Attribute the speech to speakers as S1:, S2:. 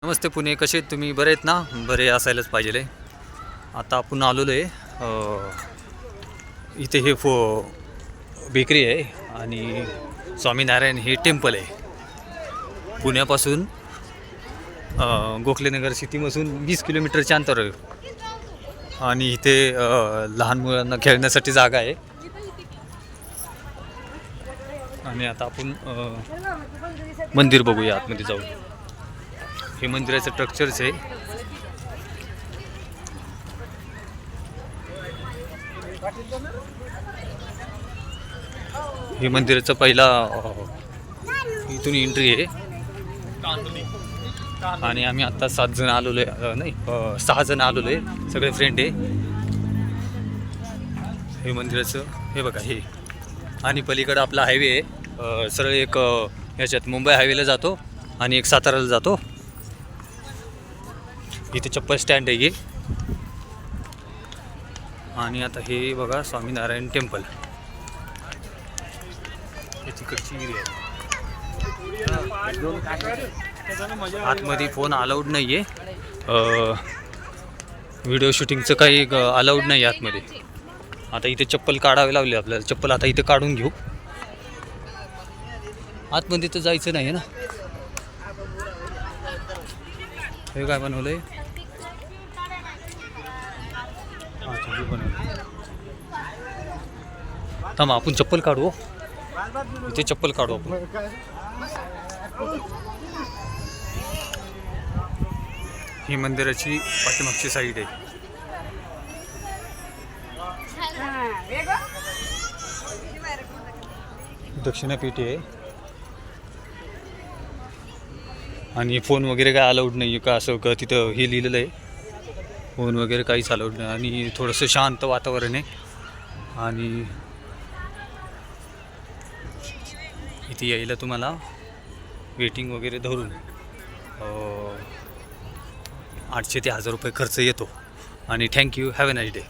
S1: नमस्ते पुणे, कसे आहेत तुम्ही? बरे आहेत ना? बरे असायलाच पाहिजे. आता आपण आलेलो आहे इथे हे बेकरी आहे आणि स्वामीनारायण हे टेम्पल आहे. पुण्यापासून गोखलेनगर सिटीपासून 20 किलोमीटरच्या अंतरावर आणि इथे लहान मुलांना खेळण्यासाठी जागा आहे. आणि आता आपण मंदिर बघूया आतमध्ये जाऊन. हे मंदिराचं स्ट्रक्चर्स आहे. हे मंदिराचं पहिला इथून एंट्री आहे आणि आम्ही आता 7 जण आलेलो आहे, नाही 6 जण आलेलो आहे, सगळे फ्रेंड आहे. हे मंदिराचं हे बघा हे. आणि पलीकडं आपला हायवे आहे, सरळ एक ह्याच्यात मुंबई हायवेला जातो आणि एक साताराला जातो. इथे चप्पल स्टँड आहे. आणि आता हे बघा स्वामीनारायण टेम्पल, हे तिकडची एरिया आहे. आतमध्ये फोन अलाउड नाही आहे, व्हिडिओ शूटिंगचं काही अलाउड नाही आहे आतमध्ये. आता इथे चप्पल काढावे लागले आपल्याला. चप्पल आता इथे काढून घेऊ. आतमध्ये तर जायचं नाही आहे ना. हे काय बनवलं आहे? थांबा, आपण चप्पल काढू. इथे चप्पल काढू आपण. ही मंदिराची पाठीमागची साईड आहे. दक्षिणापेठी आहे आणि फोन वगैरे काय अलाउड नाही आहे का असं का तिथं हे लिहिलेलं आहे. फोन वगैरे काहीच अलाउड नाही आणि थोडंसं शांत वातावरण आहे. आणि इथे यायला तुम्हाला वेटिंग वगैरे धरून 800 ते 1000 रुपये खर्च येतो. आणि thank you, have a nice day.